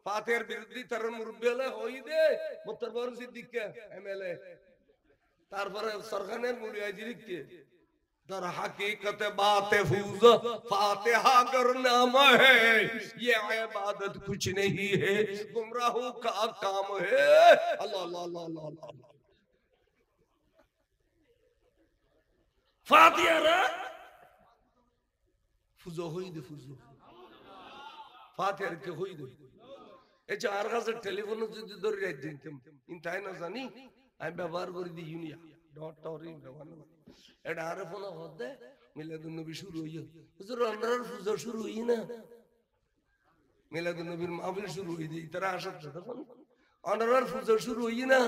ফাতিহার বিরুদ্ধে তার মুরব্বি হলে হই দে মোত্তার সিদ্দিক এমএলএ তারপরে সরকারের মুরিয়াজিরিকে در حقیقت بات فوز فاتحہ کا نام ہے یہ عبادت کچھ نہیں ہے گمراہوں کا کام ہے اللہ اللہ اللہ اللہ اللہ فاتحہ را فوزو ہوئی دے فوزو فاتحہ رکھے ہوئی دے اچھا آرگا سے ٹیلیفون سے دور رہ جنتم انتہائی نہ زانی আমি ব্যবহার করে দিই ইউনিয়া ডট অর ইন ব্যবহার এটা আরে ফোন হতে মিলাদুন নবী শুরু হইয়া হুজুর আন্নার ফুজা শুরু হই না মিলাদুন নবীর মাহফিল শুরু হই দি তারা আসত তখন আন্নার ফুজা শুরু হই না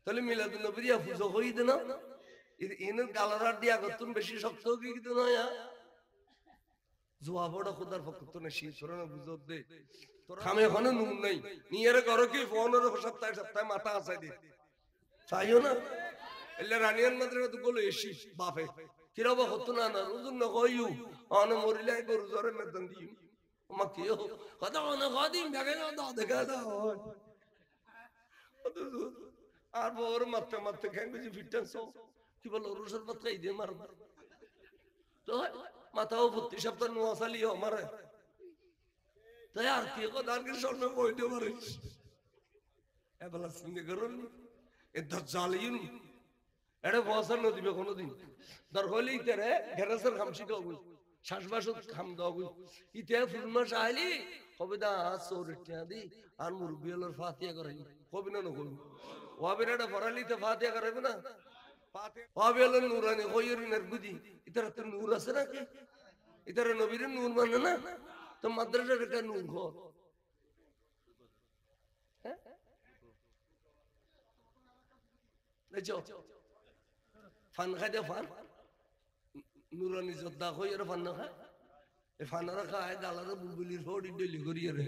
তাহলে মিলাদুন নবীর ইয়া ফুজা হই দে না ইনের গালার দিয়া গতুন বেশি শক্ত কি কি না ইয়া জবাবটা খোদার পক্ষ তো নশি সরনা বুঝত দে খামে হনে নুন নাই নিয়ারে করো কি ফোনের সপ্তাহে সপ্তাহে মাথা আসাই দে চাইও না এলে রানিয়ান মাদ্রাসা তো বলে এসি বাপে কিরাবা হতো না না রুজুন না কইউ অন মরিলে গরু জরে মেদন দিউ মা কিও কথা না গাদিম দেখে না দাও দেখা দাও আর বড় মারতে মারতে কেন বুঝি ফিটনেস কি বল রুজুর মত খাই দে মার তো মাথাও প্রতি সপ্তাহ নোয়াসালি আমারে তাই আর কি কথা আর কি স্বর্ণ কইতে পারিস এবলা সিনে করুন এ দাজ্জালিন এড়ে বসার ন দিবে কোনদিন দরগলি তেরে ঘেরাসের খামসি দাও শ্বাসবাস খাম দাও ইতে ফুলমাস আইলি কবিদা সোরটিয়া দি আর মুরবিয়লের ফাতিহা করাই কবি না কই ওয়াবিরাটা ফরালিতে ফাতিহা করাবে না ফাতিহা ওয়াবিয়লের নূরানি কইরিনের বুদি ইতার তো নূর আছে নাকি ইতার নবীর নূর মানে না তো মাদ্রাসার একটা নূর ঘর হ্যাঁ দেখো ফান খাইতে ফান নুরানি যোদ্ধা হই আর ফান না খায় এ ফানারা খায় গালারে বুলবুলির হড়ি ডেলি করিয়ে রে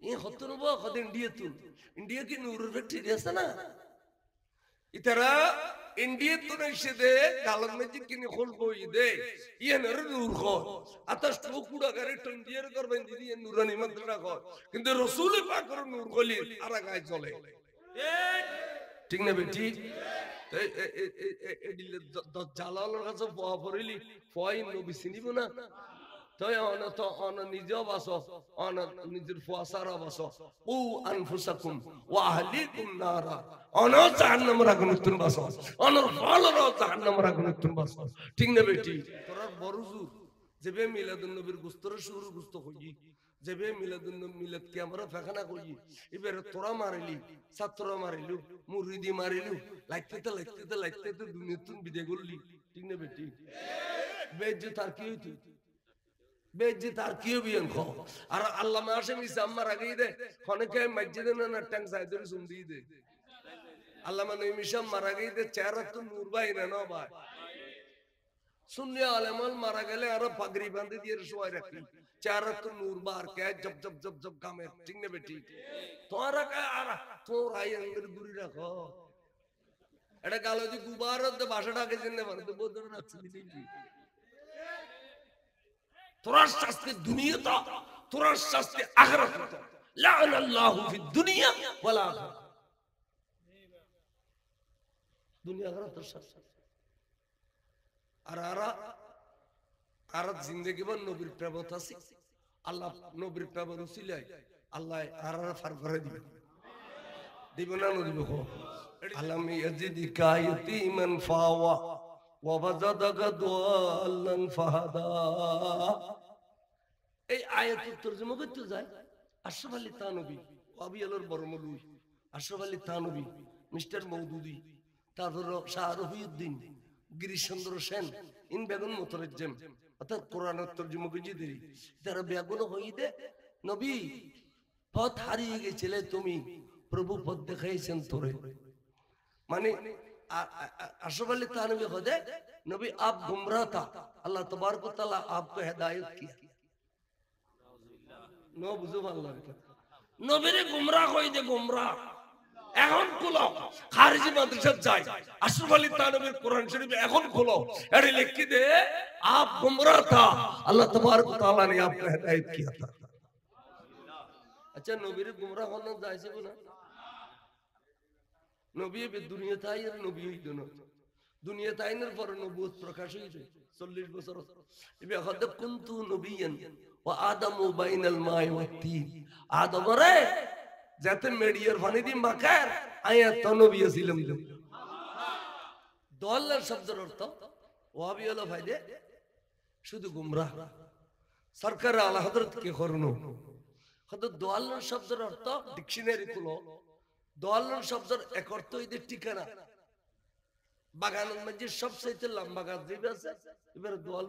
এ হতো নব কত ইন্ডিয়া কি নূরের ফ্যাক্টরি আছে না ইতারা ইন্ডিয়া তো নইছে দে গালার মধ্যে কিনে খোল কই দে ইয়ে নর নূর কর আতাস তো কুড়া করে টন্ডিয়ার করবেন দিদি নুরানি মাদ্রাসা কর কিন্তু রাসূল পাকের নূর গলি আর গায় চলে ঠিক না বেটি এডিলে দাজ্জালালের কাছে পোয়া পড়িলি পোয়াই নবী চিনিব না তাই অন নিজেও বাসো অন নিজের ফুয়াসারা বাসো ও আনফুসাকুম ওয়া আহলিকুম নারা অন জাহান্নাম রাগুনতুন বাসো অন ফালর জাহান্নাম রাগুনতুন বাসো ঠিক না বেটি তোরা বড় জুর যেবে মিলাদুন নবীর গুস্তর শুরু গুস্ত হই যেবে মিলাদুন নবী মিলাদ কি আমরা ফাখানা কই এবারে তোরা মারিলি ছাত্র মারিলু মুরিদি মারিলু লাইতে দুনিয়াতুন বিদে গললি ঠিক না বেটি বেজ্জত আর কি হইতো বেজ্জত আর কি হবিয়ান খ আর আল্লামা হাশিম ইসলাম মারা গই দে খনকে মসজিদে না ট্যাং সাইদুর সুন্দি দে আল্লামা নঈম ইসলাম মারা গই দে চেহারাতুন নূর ভাই না ভাই सुन्नी आलमल मारा गले अरे पगड़ी बांधी दिए रसवाई रखी चारों तो नूर बार क्या जब जब जब जब कामे ठीक ने बेटी तुम्हारा क्या आ रहा तो राय अंदर बुरी रखो ऐडा कालो जी गुबारा तो भाषा डाके जिन्ने बने तो बहुत डर रख सकती थी तुरंत शास्त्रीय दुनिया था तुरंत शास्त्रीय आखिरत था लान अल्लाह फी दुनिया वला दुनिया आखिरत तो शास्त्र আর আর জিন্দেগি বন নবীর প্রেমত আছে আল্লাহ নবীর প্রেমের উসিলায় আল্লাহ আর ফার করে দিবে দিব না দিব কো আলাম ইয়াজিদিকা ইয়াতীমান ফাওয়া ওয়া ওয়াজাদাকা দাল্লান ফাহাদা এই আয়াতের তরজমা করতে যায় আশরাফ আলী থানভী ওয়াবিয়ালের বড় মৌলভী আশরাফ আলী থানভী মিস্টার মওদুদি তারপর শাহ রফিউদ্দিন গিরিশচন্দ্র সেন ইন বেগুন মুতারাজ্জিম অর্থাৎ কোরআনের তরজমা করে দিই তারা বেগুন হইতে নবী পথ হারিয়ে গেছিলে তুমি প্রভু পথ দেখাইছেন তোরে মানে আশরাফ আলী থানভী হদে নবী আপ গুমরাহ থা আল্লাহ তবারক ও তাআলা आपको हिदायत किया নো বুঝো আল্লাহ নবীরে গুমরাহ হইতে গুমরাহ এখন খুলো খারিজি মাদ্রাসা যাই আশরাফ আলী থানভীর কোরআন শরীফ এখন খুলো এরে লিখি দে आप गुमराह था अल्लाह तबारक व तआला ने आपको हिदायत किया था আচ্ছা নবীর গুমরাহ হন যাইছে না নবী দুনিয়া তাই আর নবী হইতো না দুনিয়া তাইনের পর নবুয়ত প্রকাশ হইছে 40 বছর ইবে হদ কুনতু নবিয়ান ওয়া আদামু বাইনাল মাই ওয়াত তিন আদম রে যাতে মেডিয়ার পানি দি মাখার আয়া তো নবী ছিলাম দলাল শব্দের অর্থ ওয়াবি হলো ভাইদে শুধু গুমরাহ সরকার আলা হযরত কে করনো হদ দলাল শব্দের অর্থ ডিকশনারি খুলো দলাল শব্দের এক অর্থ হইতে ঠিকানা বাগানের মধ্যে সবচেয়ে লম্বা গাছ দিবে আছে এবার দোয়াল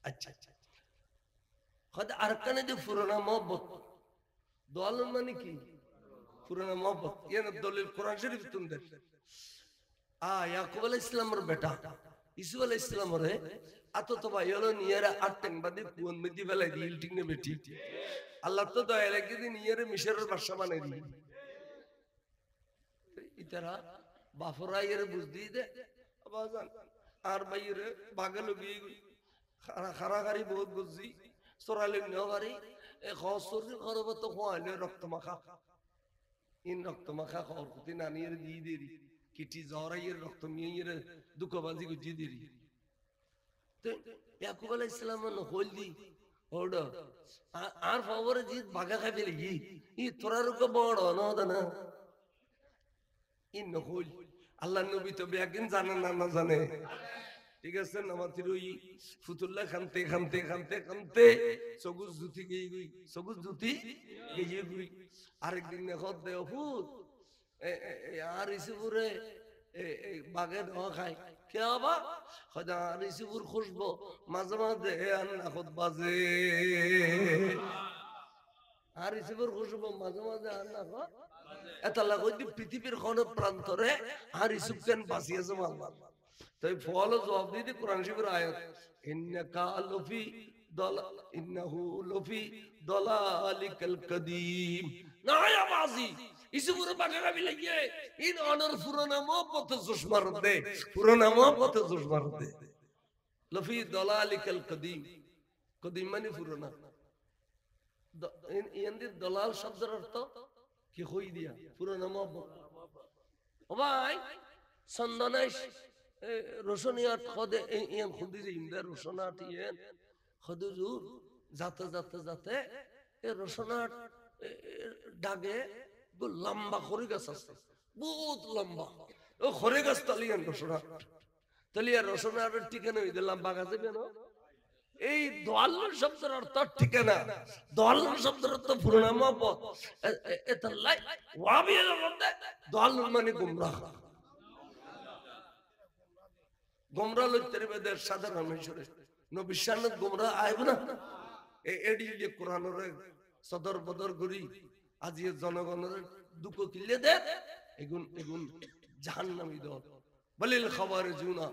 আচ্ছা আচ্ছা হয়তো আর কানে যে পুরোনা মহব্বত দোয়াল মানে কি পুরোনা মহব্বত এর দলিল কোরআন শরীফ তুমদের ইয়াকুব আলাইহিস সালামের বেটা ইসু আলাইহিস সালামের আত তো ভাই হলো নিয়ারা আটটেন বাদে কোন মধ্যে ফেলাই দি ইলটিং নে বেটি আল্লাহ তো দয়া লাগি দি নিয়ারে মিশরের বাদশা বানাই দি ইতারা বাফরাইয়ের বুঝদি দে আবাজান আর বাইরে বাগাল গিয়ে খারাখারি বহুত বুঝছি সরালে নেওয়ারি এ খসরি খরবত খোয়ালে রক্ত মাখা ইন রক্ত মাখা খর কুতি নানিয়ের দি দেরি কিটি জরাইয়ের রক্ত মিয়ের দুঃখবাজি গুজি দেরি তো ইয়াকুব আলাইহিস সালাম হলদি ওড আর ফবরে জি বাগা খাই ফেলি ই তোরার কো বড় না ইন হল আল্লাহ নবী তো একদিন জানেন না জানে ঠিক আছে নামাতির ওই ফুতুল্লাহ খানতে খানতে খানতে খানতে সগুজ জুতি গই গই সগুজ জুতি গই গই আরেকদিন দেখো দে ফুত আর ইসুরে বাগে দেওয়া খায় কে আবা খোদা আর ইসুর খুশবো মাঝে মাঝে আন্না খুদ বাজে আর ইসুর খুশবো মাঝে মাঝে আন্না খুদ এতলা কইদি পৃথিবীর কোন প্রান্তরে আর ইসুকেন বাসিয়েছে আল্লাহ তাই ফলো জবাব দিতে কোরআন শরীফের আয়াত ইন্নাকা লফি দালাল ইন্নাহু লফি দালালিকাল কদিম নায়া বাজি ইসুর বাগেরা মিলাইয়ে ইন অনর পুরানা মহব্বত জুসমার দে পুরানা মহব্বত জুসমার দে লফি দালালিকাল কদিম কদিম মানে পুরানা ইন্দি দালাল শব্দের অর্থ কি হই দিয়া পুরানা মহব্বত ও ভাই সন্দনেশ রোশনিয়াত খদে ইয়ান খুদি যে ইমদা রোশনাত ইয়ান খদুজুর যাতে যাতে যাতে এ রোশনাত ডাগে গো লম্বা খড়ি গাছ আছে বহুত লম্বা ও খড়ি গাছ তালিয়ান রোশনাত তালিয়া রোশনাত ঠিকানা হই দিলাম বাগা যাবে না এই দোয়াল শব্দের অর্থ ঠিকানা দোয়াল শব্দের অর্থ পুরানা মহব্বত এতাল্লাই ওয়াবিয়ের মধ্যে দোয়াল মানে গুমরাহ গোমরা লইতের বেদের সাধারণ হিসেবে নবী শানত গোমরা আইব না এডি যে কোরআনের সদর বদর করি আজি জনগণের দুঃখ কিলে দে এগুন এগুন জাহান্নামী দল বলিল খাওয়ারিজুনা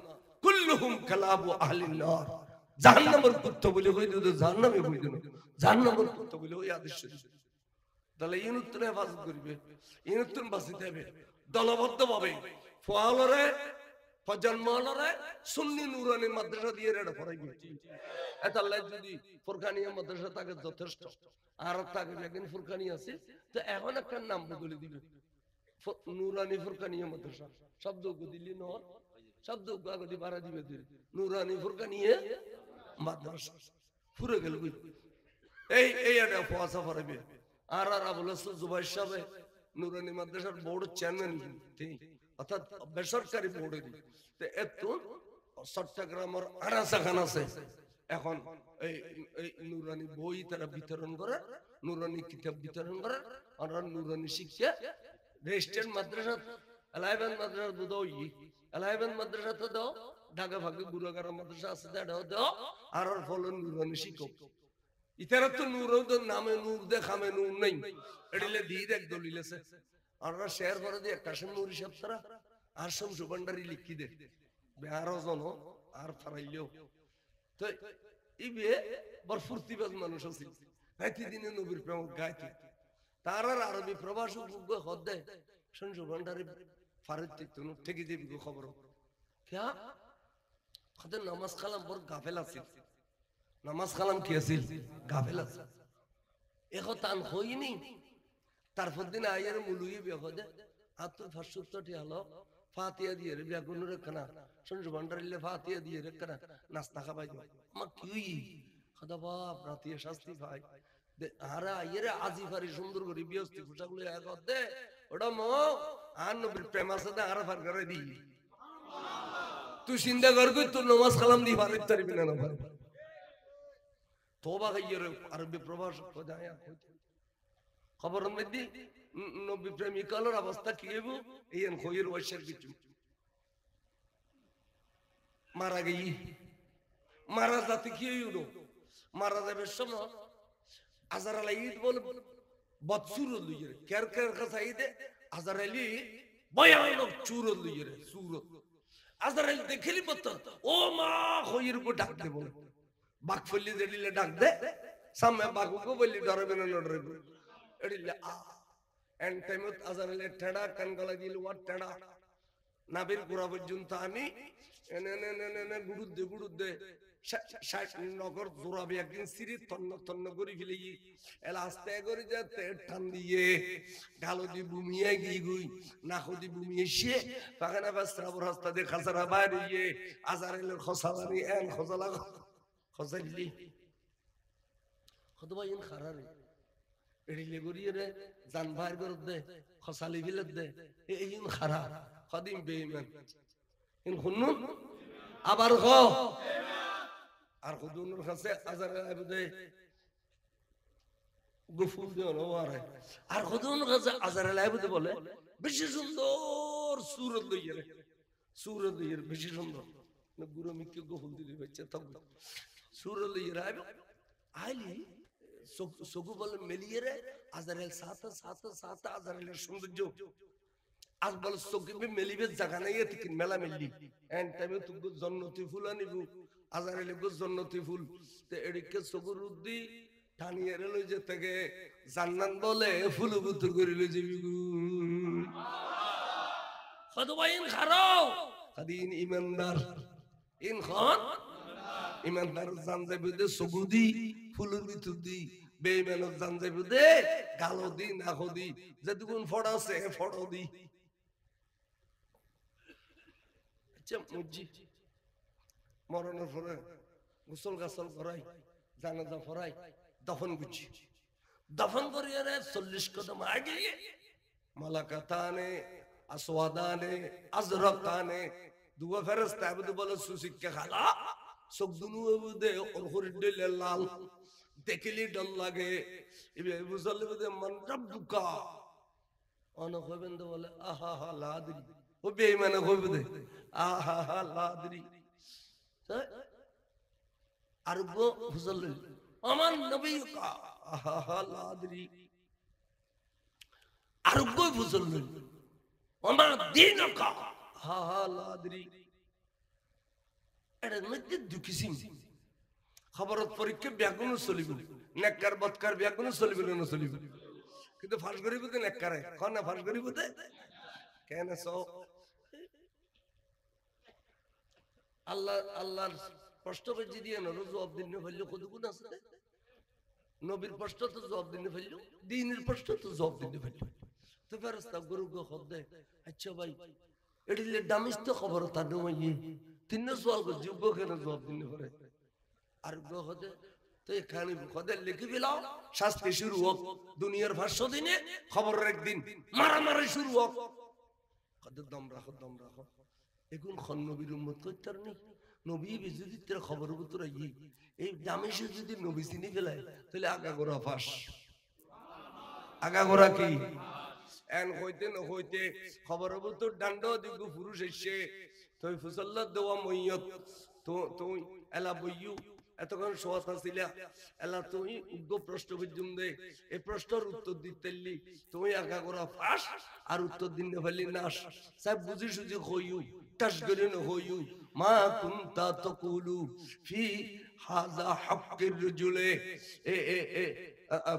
কুল্লুহুম কালাবু আহলিন নার জাহান্নামের কুত্তা বলে কই দিও জাহান্নামে কই দিও জাহান্নামের কুত্তা বলে ওই আদেশ তাহলে ইনুত্তরে হেফাজত করবে ইনুত্তন বাঁচিতে হবে দলবদ্ধভাবে ফোয়ালরে ফজলমালরে সুন্নি নুরানি মাদ্রাসা দিয়ে রেডা পড়াইবে এতাল্লাহ যদি ফুরকানিয়া মাদ্রাসা তাকে যথেষ্ট আর তাকে একদিন ফুরকানি আছে তো এখন একটা নাম বদলে দিবে নুরানি ফুরকানিয়া মাদ্রাসা শব্দ দিলি ন শব্দ গাগদি বাড়া দিবে নুরানি ফুরকানিয়া মাদ্রাসা পুরো গেল এই এই একটা ফোয়াসা পড়াইবে আর আবুল হাসান জুবাইর সাহেব নুরানি মাদ্রাসার বোর্ড চেয়ারম্যান ঠিক অর্থাৎ বেসরকারি বোর্ডের একটু চট্টগ্রামের আরাসাখান আছে এখন এই নুরানি বই তারা বিতরণ করে নুরানি কিতাব বিতরণ করে আর নুরানি শিক্ষা রেজিস্টার্ড মাদ্রাসা এলাইভেন মাদ্রাসা বুঝাই এলাইভেন মাদ্রাসা তো দাও ঢাকা ভাগে গুরুগারা মাদ্রাসা আছে দাও আর ফলন নুরানি শিক্ষক ইতারা তো নূর নামে নূর দে খামে নূর নেই এডিলে দিয়ে দেখ দলিলেছে আর শেয়ার করে দিয়ে কাশিম নুরি সাহেব তারা আর শামসু ভান্ডারি লিখি দে আরো জন আর ফারাইলেও তো এই বিয়ে বড় ফুর্তিবাজ মানুষ আছে গাইতে দিনে নবীর প্রেম গাইতে তার আর আরবি প্রবাস হদ দেয় শামসু ভান্ডারি ফারুক ঠেকে দেবি খবর क्या खदे नमाज কালাম বড় গাফেল আছে নামাজ কালাম কি আছে গাফেল আছে এখন তান হইনি তারপর দিন আয়ের মুলুই বেহদে আতুর 570 হলো ফাতিয়া দিয়ে রে বেগুন রেখানা সঞ্জু ভান্ডারিলে ফাতিয়া দিয়ে রেখানা নাস্তা খাবাই মা কি খোদা বাপ রাতে শাস্তি ভাই আরা আয়েরে আজি ফারি সুন্দর করে বিয়স্তি পোশাকগুলো এক দে ওটা মো আর নবীর প্রেম আছে না আরা ফার করে দি তুই চিন্তা কর কই তোর নামাজ কালাম দি ফারিত পারবি না না তোবা গাইয়ের আরবি প্রবাস খোদায়া খবর মধ্যে নবী প্রেমিকালের অবস্থা কি হইব এইন খইর ওয়াশের কিছু মারা গই মারা যাতে কি হইল মারা যাবে সময় আজরাইল ঈদ বল বদসুর লইরে কের কের কাছাইদে আজরাইল ভয়ানক চুর লইরে সুরত আজরাইল দেখলি পত ও মা খইর কো ডাক দে বল বাক ফলি দিলে ডাক দে সামনে বাকুকে বলি ডরবে না ডরবে এডিলে আ এন্ড টাইমত আজরাইল ঠেড়া কান গলা দিল ওয়া ঠেড়া নাবির পুরা পর্যন্ত আনি এনে গুড়ুদে নগর জোরাবি একদিন সিঁড়ি তন্ন তন্ন করে ফেলে এলা আস্তে করে যাতে টান দিয়ে গালো দি বুমিয়ে গুই নাকো দি বুমিয়ে সে পাখানা বাস্ত্রাবর রাস্তা দিয়ে খাসারা বাইরে গিয়ে আজারেলের খসালানি এন খসালা খসাইলি খতবা ইন খারারে এড়িলে গড়িয়ে রে জান বাইর করে দে খসালি ফেলে দে ইন খারা খদিম বেঈমান ইন খুন্নুন আবার গ আর খুদুনের কাছে আজারে আবদে গফুল দিও না ওরে আর খুদুনের কাছে আজারে আবদে বলে বেশি সুন্দর সুরত লইয়ে বেশি সুন্দর না গুরু মিকে গফুল দিলি বাচ্চা তক সুরত লইয়ে আইলি সগু বলে মেলিয়ে রে আজারেল সাথে আজারেলের সৌন্দর্য আজ বল সগিবে মেলিবে জায়গা নাই এত মেলা মেললি এন্ড টাইমে তুগু জন্নতি ফুল আনিবু আজারেলে গো জন্নতি ফুল তে এদিকে সগুর উদ্দি টানিয়ে লই যে থেকে জান্নাত বলে ফুল বুতুর করে লই যাবি খদবাইন খারাও খাদিন ইমানদার ইন খান ইমানদার জান যাবে দে সগুদি ফুলের ভিতর দি বেঈমানের জান যাবে দে গালো দি না খদি যেটুকুন ফড়া আছে ফড়ো দি মরণের পরে গোসল গাছল করাই জানাজা পড়াই দফন গুছি দফন করিয়ে 40 কদম আগে মালাকাতানে আসওয়াদানে আজরাকানে দুয়া ফেরেশতা আবদু বলে সুসিক্কা খালা চোখ দুনু দে ওর হরিডে লাল দেখলি ডল লাগে ইবে বুঝলে দে মান রব্বুকা অন হবেন তো বলে আহা হা লাদরি ও বেঈমানে হইবে দে আহা হা লাদরি আরগো বুঝলে আমার নবী কা আহা হা লাদরি আরগো বুঝলে আমার দিন কা হা হা লাদরি এর মধ্যে দুকিসিম খবরত পরীক্ষা ব্যাগুন চলিব নেককার বদকার ব্যাগুন চলিব না চলিব কিন্তু ফাঁস করিব তো নেককারে কোন না ফাঁস করিব তে কেন সো আল্লাহর কষ্ট করে দিয়ে নর জবাব দিন ফেললো কত গুণ আছে নবীর কষ্ট তো জবাব দিন ফেললো দ্বীনের কষ্ট তো জবাব দিন ফেললো তো ফেরেশতা গরু গো খদে আচ্ছা ভাই এডিলে দামিস তো খবর তা নমাইয়ে তিন সওয়াল কো যোগ্য কেন জবাব দিন করে আর গো খদে তো এখানে খদে লিখে দিলাও শাস্তি শুরু হোক দুনিয়ার 500 দিনে খবরের একদিন মারামারি শুরু হোক খদে দম রাখো এখন খন নবীর উম্মত করতে নি নবী যদি তোর খবর ভিতরে এই দামেশে যদি নবী চিনি ফেলায় তাহলে আগাগোড়া ফাঁস আগাগোড়া কি এন হইতে ন হইতে খবর ভিতর ডান্ড দিগু পুরুষ এসে তুই ফুসল্লা দেওয়া মইয়ত তুই এলা বইয়ু এতক্ষণ সোয়াত ছিলা এলা তুই উগ্র প্রশ্ন বুঝুম দে এই প্রশ্নের উত্তর দিতেলি তুই আগাগোড়া ফাঁস আর উত্তর দিন ফেলি নাশ সাহেব বুঝি সুঝি হইউ تشغلن هو ما كنت تقول في هذا حق الرجل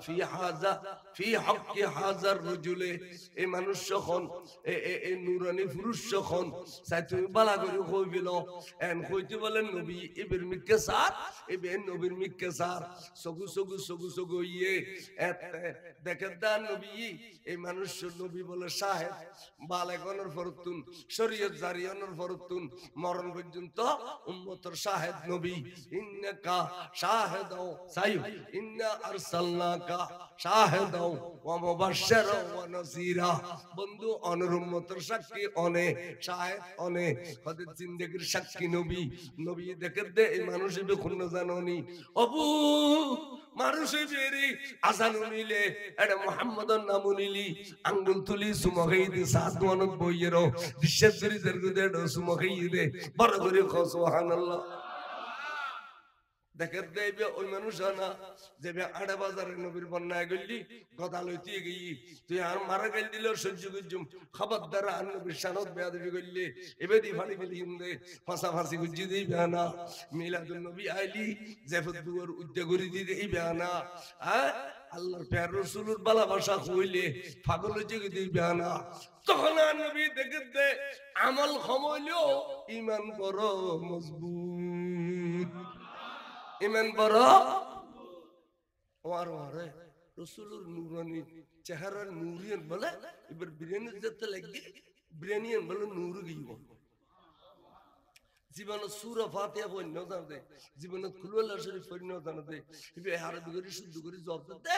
ফি হাযা ফি হাক্কি হাযার রাজুলে, এই মানুষ যখন এই নূরানি পুরুষ যখন চাই তুমি বালা করে কইবিল এন কইতে বলেন নবী ইবের মিক্কে সার ইবে নবীর মিক্কে সার সগু সগু সগু সগু ইয়ে দেখে দা নবী এই মানুষ নবী বলে সাহেব বালেগনের ফরতুন শরীয়ত জারিয়ানোর ফরতুন মরণ পর্যন্ত উম্মতের শাহেদ নবী ইন্নাকা শাহিদাও সাইয়্যিদ ইন্না আরসালনাকা শাহিদাও ওয়া মুবাশশিরাও ওয়া নাযীরা। বন্ধু অনর উম্মতের সাক্ষী অনে শাহেদ অনে কদের জিন্দেগীর সাক্ষী নবী। নবী দেখে দে এই মানুষে বেখুন জাননি অবু মানুষে বেরি আজান নিলে এটা মুহাম্মাদুর নাম নিলি আঙ্গুল তুলি সুমগাইদে সাদওয়ানত বইয়েরো বিশ্বের দরিদের গুদে সুমগাইদে বড় করে সুবহানাল্লাহ। দেখে দেবে ওই মানুষ না যে আড়া বাজারে নবীর বন্যায় গেলি গদা লইতে গিয়ে তুই আর মারা গেল দিল সহ্য করছুম খবরদার আর নবীর শানত বেয়াদবি করলে এবেদি ফাড়ি ফেলি হিন্দে ফাঁসাফাঁসি গুজি দিই বেয়ানা মিলাদুল নবী আইলি জেফত দুয়ার উদ্যোগ করে দিতে এই বেয়ানা আল্লাহর প্যার রাসূলের ভালোবাসা হইলে পাগল হয়ে দিই বেয়ানা। তখন আর নবী দেখে দে আমল কমাইলেও ঈমান বড় মজবুত, ইমান বড় ওয়ার ওয়ারে রাসূলুর নূরানি চেহারার নূরিয়ান বলে এবার বিরিয়ানি যেতে লাগে বিরিয়ানিয়ান বলে নূর গিব জীবন সূরা ফাতিহা পড়ন জানতে জীবন কুলওয়ালা শরীফ পড়ন জানতে এবে আরবি করে শুদ্ধ করে জবাব দে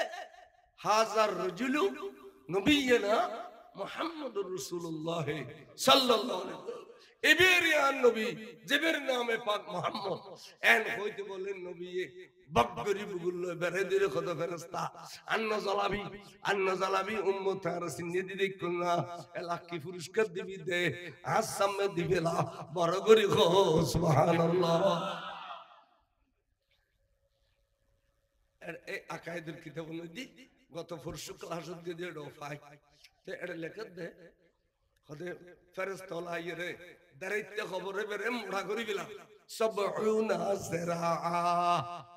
হাজার রাজুলু নবিয়্যানা মুহাম্মাদুর রাসূলুল্লাহ সাল্লাল্লাহু আলাইহি ওয়াসাল্লাম। এবেরিয়ান নবী জেবের নামে পাক মুহাম্মদ এন হইতে বলেন নবী বকগরি বুগুল বেরে দিরে কত ফেরেশতা আন্ন জালাবি উম্মত আর সিন্নি দিদি কুনা এলা কি পুরস্কার দিবি দে আজ সামনে দিবেলা বড় করি গো সুবহানাল্লাহ। এই আকায়েদের কিতাব নদী গত পরশু ক্লাসত দিয়ে ডফাই তে এটা লেখা দে হদে ফেরেশতা লাইরে দাঁড়াইতে খবরে বেরে মোড়া করি বিলা 70 সিরাআ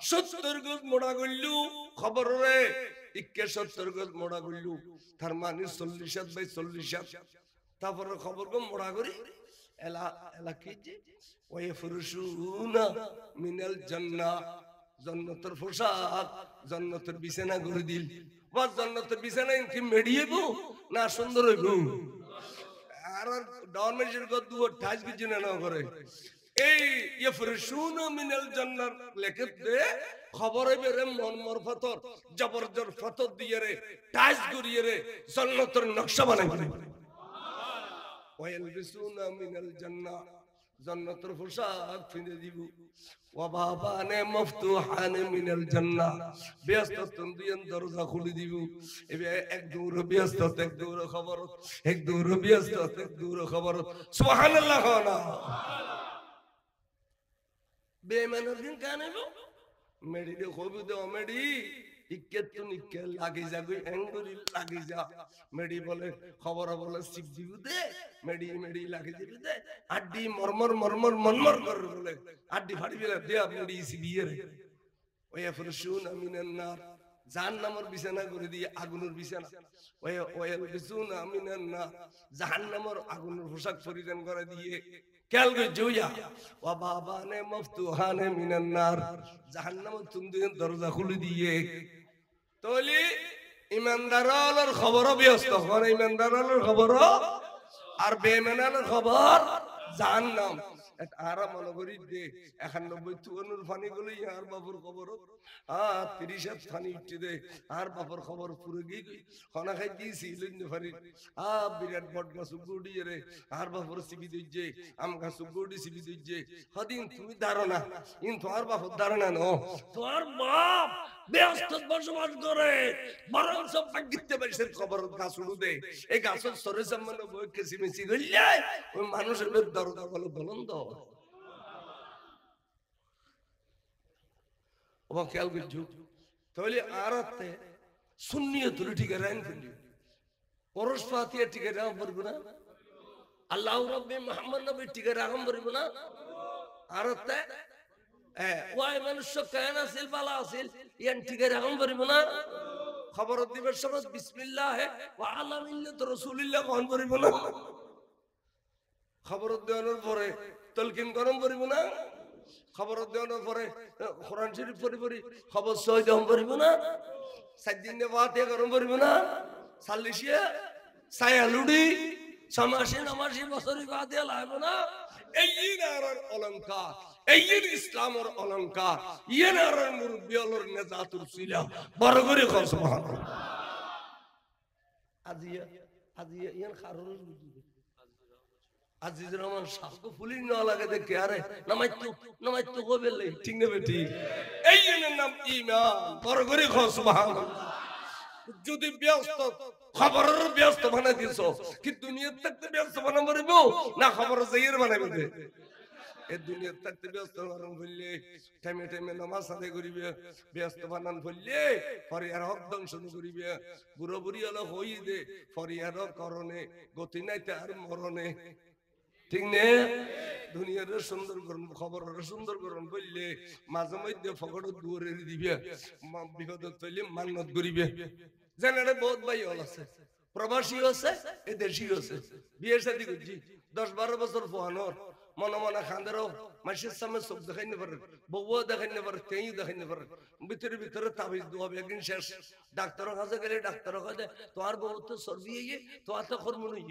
70 গজ মোড়া কইলু খবর রে 71 গজ মোড়া কইলু তার মানে 40 বাই 40 তারপর খবর গো মোড়া করি এলা এলা কি যে ওয়ে ফুরুশুনা মিনাল জান্নাহ জান্নাতের পোশাক জান্নাতের বিছানা করে দিল বা জান্নাতের বিছানা কি মেডিয়েবো না সুন্দর হইবো আর ডরমেশন কো দুও ঠাস কিছু না করে এই ইফরশুনা মিনাল জান্নাত লেখে দে খবরে বেরে মন মরফতর জবরজর ফতর দিয়ে রে ঠাস গরিয়ে রে জান্নাতের নকশা বানাই দিল ওয়ালবিসুনা মিনাল জান্নাহ জান্নাতের পোশাক কিনে দিব ওয়া বাবানে মফতুহানে মিনাল জান্নাহ ব্যস্ত দুইন দরজা খুলে দিব এবে এক দূর ব্যস্ত এক দূর খবর এক দূর ব্যস্ত এক দূর খবর সুবহানাল্লাহ না বেমানের দিন কানেবো মেডি দে খবি দে মেডি ইক্কেতু নিকে লাগি যাগই এঙ্গুরি লাগি যা মেডি বলে খবর বলে শিব দিব দে মেডি মেডি লাগি দিবি দে আড্ডি মরমর মরমর মনমর করে বলে আড্ডি ফাড়ি বিলে দে মেডি সিবিয়ে রে ওয়া ফরশুনা মিনান নার জাহান্নামের বিছানা করে দিয়ে আগুনের বিছানা ওয়া বিছুনা মিনান নার জাহান্নামের আগুনের পোশাক পরিধান করে দিয়ে কেল গে জুয়া ওয়া বাবানে মফতুহানে মিনান নার জাহান্নামের তুমদিন দরজা খুলে দিয়ে তলি ইমানদারের খবর ব্যস্ত করে ইমানদারের খবর আর বেঈমানের খবর জাহান্নাম এক আরাম মনে করি দে 91 চুয়ান্নর পানি গুলো আর বাবুর খবর 30 পানি উঠে দে আর বাবুর খবর পুরো গই খানা খাই দিছি লইন ফারি বিরাট বট গাছ গুড়িয়ে রে আর বাবুর সিবি দিজে আম গাছ গুড়ি সিবি দিজে হদিন তুমি ধারণা ইন তোর বাবুর ধারণা নো তোর বাপ ব্যস্ত বসবাস করে বরং সব পাগিতে বসে খবর গাছ উড়ু দে এই গাছের সরে সামনে বই কেসি মেসি গইলে ওই মানুষের দরজা বলে বলন্দ ওবা খেয়াল করছো তাহলে আরাতে সুন্নিয়তুল ঠিকা রাইন ফেলি পরশ ফাতিহা ঠিকা রাম পড়ব না আল্লাহ রাব্বি মুহাম্মদ নবী ঠিকা রাম পড়ব না আরাতে ওয়াই মানুষ কায়না সিল বালা আসিল ইয়ান ঠিকা রাম পড়ব না খবর দিবের সময় বিসমিল্লাহ ওয়া আলা মিল্লাত রাসূলিল্লাহ কোন করিব না খবর দেওয়ানোর পরে তলকিন গরম করিব না খবর দেওয়ানোর পরে কোরআন শরীফ পড়ি পড়ি খবর সহিত করিব না 7 দিন বাদে গরম করিব না 40 সায়ালুডি সমাসে নমাসে বছরই বাদে লাইব না এই নারার অলংকার এই ইসলামের অলংকার ইয়ে নারার মুরব্বি অলর নেজাতুল সিলা বড় করে কর সুবহানাল্লাহ আজিয়া ইয়ান খারুল আজিজুর রহমান শাহকে ফুলি না লাগে দেখে আরে নামাইতো কবেলে ঠিক না বেটি এই নাম ঈমান বড় করে কর সুবহানাল্লাহ যদি ব্যস্ত খবরের ব্যস্ত বানাই দিছো কি দুনিয়ার থাকতে ব্যস্ত বানাবো না খবর জাইয়ের বানাইবে দে এই দুনিয়ার থাকতে ব্যস্ত বানান বললে টাইমে টাইমে নামাজ আদায় করিবে ব্যস্ত বানান বললে ফরিয়ার হক ধ্বংস করিবে বুড়ো বুড়ি হলো হই দে ফরিয়ার করণে গতি নাইতে আর মরণে ঠিক নে দুনিয়ার সুন্দর করুন খবরের সুন্দর করুন বললে মাঝে মধ্যে ফকড় দুয়ারে দিবে বিপদ তৈলে মান্নত করিবে জানেন বহুত ভাই হল আছে প্রবাসী আছে এ দেশি আছে বিয়ে শাদী করছি 10-12 বছর পোহানোর মনে মনে খান্দেরও মাসের সামনে সব দেখাই না পারে বউও দেখাই না পারে তেই দেখাই না পারে ভিতরে ভিতরে তাবিজ দোয়া একদিন শেষ ডাক্তারের কাছে গেলে ডাক্তার কাছে তোমার বউ তো সর্দি হয়ে তোমার তো কর্ম নই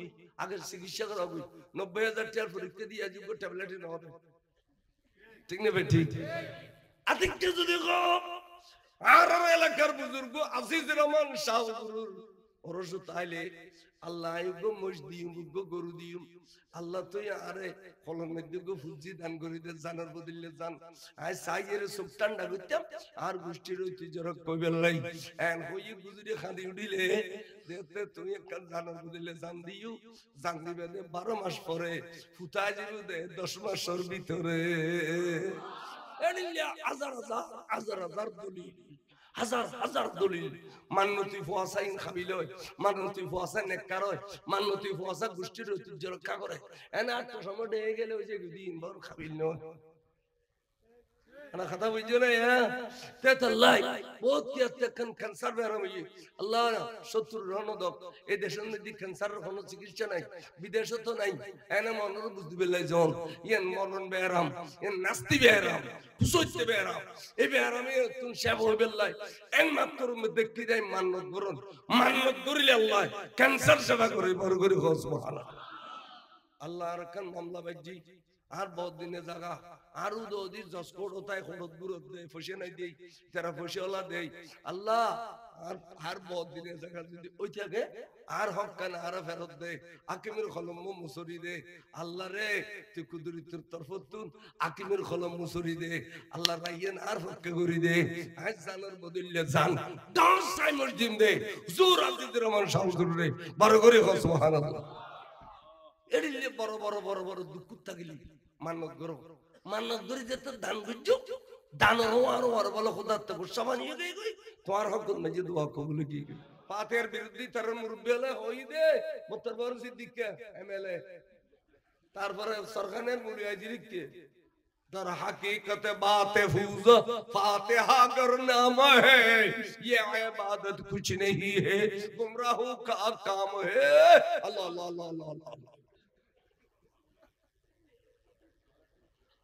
আগে চিকিৎসা করা হবে 90,000 টাকার পরীক্ষা দিয়ে আজ ট্যাবলেট না হবে ঠিক না ভাই ঠিক আদিকে যদি আর এলাকার বুজুর্গ আজিজুর রহমান শাহ গুরুর ওরস তাইলে আল্লাহ আইগো মজ দিম গো গরু দিম আল্লাহ তো আরে কলমের দিকে ফুজি দান করে দে জানার বদলে জান আই সাইয়ের সব ঠান্ডা করতাম আর গোষ্ঠীর ঐতিহ্য কইবেল লাই এন হই গুজরি খাদি উঠিলে দেখতে তুই একটা জানার বদলে জান দিও জান দিবে 12 মাস পরে ফুটা যাবে দে 10 মাসের ভিতরে এনিয়া হাজার দলিল হাজার দলিল মান্নতি ফুয়াসাইন খাবিল হয় মান্নতি ফুয়াসা নেককার হয় মান্নতি ফুয়াসা গোষ্ঠীর ঐতিহ্য রক্ষা করে এনে আর তো সময় ডে গেলে ওই যে দিন ভর খাবিল নয় انا خطا وجهنا يا تيت الله বহুত কি আছে ক্যান্সার বের হই আল্লাহ 70 রণদক এই দেশের মধ্যে ক্যান্সারের কোনো চিকিৎসা নাই বিদেশে তো নাই এনে মনর বুঝতে বেলাই জন ইয়ান মরণ বেরাম ইয়ান নাস্তি বেরাম হুসইতে বেরাম এই বেরামে তুন সেব হই বেলাই এক মাত্র মধ্যে কি দেয় মান্নত করিলে আল্লাহ ক্যান্সার সেবা করে বড় করে সুবহানাল্লাহ আল্লাহর কান মামলা বাজি আর বহুত দিনে জায়গা আরো দোদি জসকোট ওতায় খড়ত বুরত দে ফসে নাই দেই তেরা ফসে ওলা দেই আল্লাহ আর বহুত দিনে জায়গা যদি ওই থাকে আর হক কান আর ফেরত দে আকিমের কলম মুসরি দে আল্লাহ রে তুই কুদরতের তরফতুন আকিমের কলম মুসরি দে আল্লাহ রাইয়েন আর হককে করি দে আজ জানার বদলে জান 10 টাইমর দিন দে হুজুর আজিজুর রহমান শাহগুর রে বড় করে সুবহানাল্লাহ এডিলে বড় দুঃখ থাকিলি মান্নত গরি যেতে দান বুঝছো দান আর বলো খোদার তো গুসা নিয়ে গই তোমার হক মেজে দোয়া কবুল কি পাতের বিরুদ্ধে তার মুরব্বি হলে হই দে মুত্তার বরন সিদ্দিক এমএলএ তারপরে সরকারের মুরিয়া জিরিকে در حقیقت بات فوز فاتحہ کر نام ہے یہ عبادت کچھ نہیں ہے گمراہوں کا کام ہے اللہ اللہ اللہ اللہ اللہ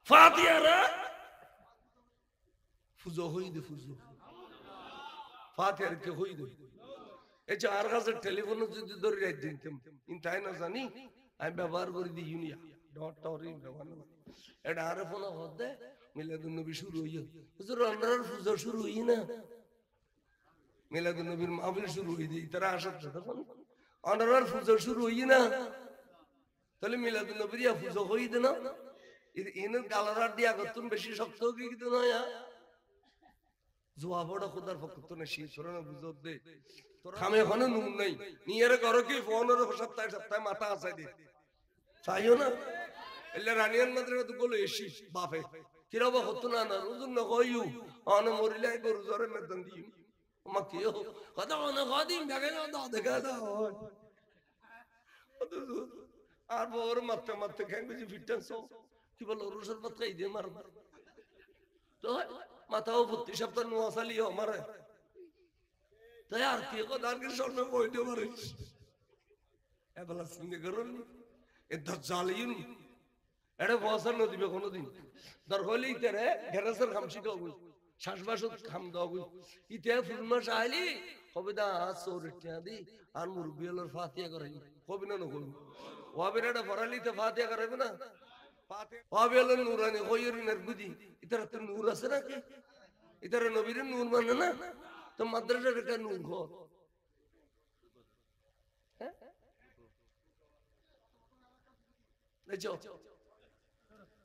فاتحہ را ফুজো হই দে ফুজো ফাতিহার কে হই দে এই যে আর কাছে টেলিফোন যদি ধরে রাখ দিতাম ইনতাই না জানি আমি ব্যবহার করে দিই ইউনিয়া ডট টরি ব্যবহার না এটা আর ফোন হতে মিলাদুন নবী শুরু হইয়া হুজুর আন্নার ফুজো শুরু হই না মিলাদুন নবীর মাহফিল শুরু হই দিই তারা আসত তখন আন্নার ফুজো শুরু হই না তাহলে মিলাদুন নবীর ফুজো হই দে না ইনের গালার দিয়া করতুন বেশি শক্ত কি কিন্তু নয় জবাবটা খোদার পক্ষ না শীত না বুঝত দে খামে এখনো নুন নাই নিয়ের ঘরে কি ফোনের সপ্তাহে মাথা আছে দে চাইও না এলে রানিয়ান মাদ্রে তো বলো এসি বাপে কিরবা হতো না না রুজুন না কইউ অন মরিলে গরু জরে মেদন দিই মা কি হো কথা না গাদিম দেখে না দাও দেখা দাও আর বড় মারতে খাই বুঝি ফিটনেস কি বলো রুসের পাত খাই দিয়ে মার তো মাথাও প্রতি সপ্তাহ নোয়াশালি আমারে তাই আর কি কথাকে স্বর্ণ বইতে পারিস এবেলা চিন্তা করুন এ দাজ্জালিন এটা বসার না দিবে কোনোদিন দরকার হলে ইতারে গ্যারাসের খাম শিখাবো শ্বাসবাস খাম দাও ইতে ফুলমাস আইলি কবে দা চোরেটিয়া দি আর মুরব্বী হলোর ফাতিয়া করাই কবি না নকবি ওয়াবের এটা পড়ালিতে ফাতিয়া করাইবে না ওয়াবে হলো নুরানি হইরিনের বুঝি ইতার তো নূর আছে নাকি ইতার নবীর নূর মানে না তো মাদ্রাসার একটা নূর ঘর হ্যাঁ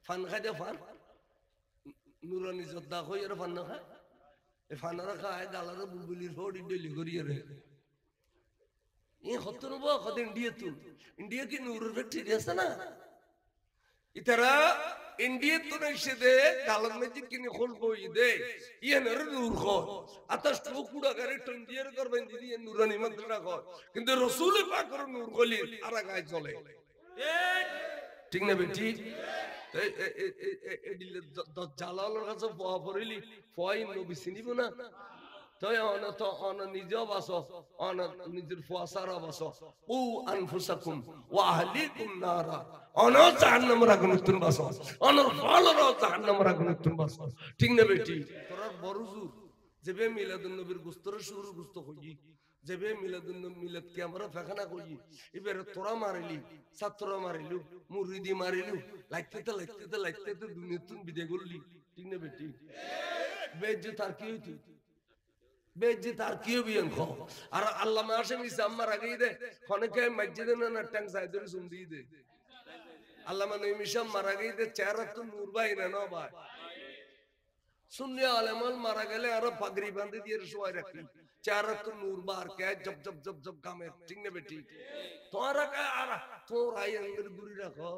ফান খাই দে ফান নুরানি যোদ্ধা হই আর ফান না খায় এই ফানারা খায় গালারে বুলবুলির ফড়ি ডেলি করিয়ে রে এই হত নব কত ইন্ডিয়া কি নূরের ফ্যাক্টরি আছে না ইতারা ইন্ডিয়া তো এসে দে গালার মধ্যে কিনে খোল বই দে ইয়ে নর নূর খো আতাস তো কুড়া করে টন্ডিয়ার করবেন দিদি নুরানি মাদ্রাসা কর কিন্তু রাসূল পাকের নূর গলি আর গায় চলে ঠিক না বেটি জালালের কাছে পোয়া পড়িলি পোয়াই নবী চিনিব না তাই তো নিজেও বাসো নিজের ফুয়াসারা বাসো ও আনফুসাকুম ওয়া আহলিকুম নারা জাহান্নামের আগুনে তুমি বাসো ফলরা জাহান্নামের আগুনে তুমি বাসো ঠিক না বেটি তোরা বড় জোর যেবে মিলাদুন নবীর গুস্তরে শুরু গুস্ত কই যেবে মিলাদুন মিলাদ কি আমরা ফাখানা কই এবারে তোরা মারিলি ছাত্ররা মারিলু মুরিদি মারিলু লাগতে দুনিয়া তুন বিদায় করলি ঠিক না বেটি বেজ্জত আর কি হইতো বেজ্জত আর কি হবি খো আর আল্লামা হাশিম ইসলাম মারা গই দে খনেকে মসজিদে না ট্যাঙ্ক সাইদের সুন্দি দে আল্লামা নঈম ইসলাম মারা গই দে চেহারা তো নূর ভাই না না ভাই সুন্নি আলেমাল মারা গেলে আর পাগড়ি বাঁধে দিয়ে শোয়াই রাখি চেহারা তো নূর বার কে জব কামে ঠিক না বেটি তোরা কা আর তোর আই আঙ্গের গুরি রাখো